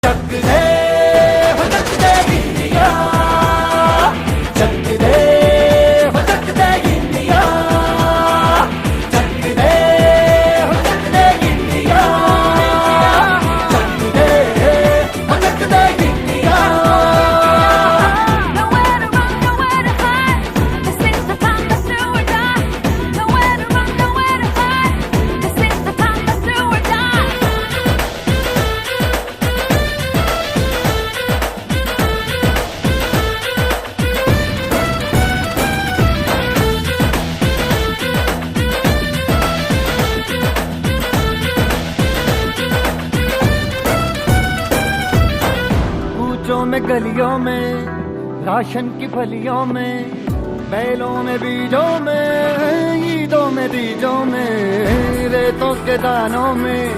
चक दे हो चक दे इंडिया, चक दे हो चक दे इंडिया, चक दे हो चक दे इंडिया, चक दे हो चक दे India. Nowhere to run, nowhere to hide. This is the time, let's do or die. Nowhere to run, nowhere to hide. This is the time, let's do or die. कूचों में गलियों में, ration की फलियों में, बैलों में बीजों में, ईदों में बीजों में, रेतों के दानों में,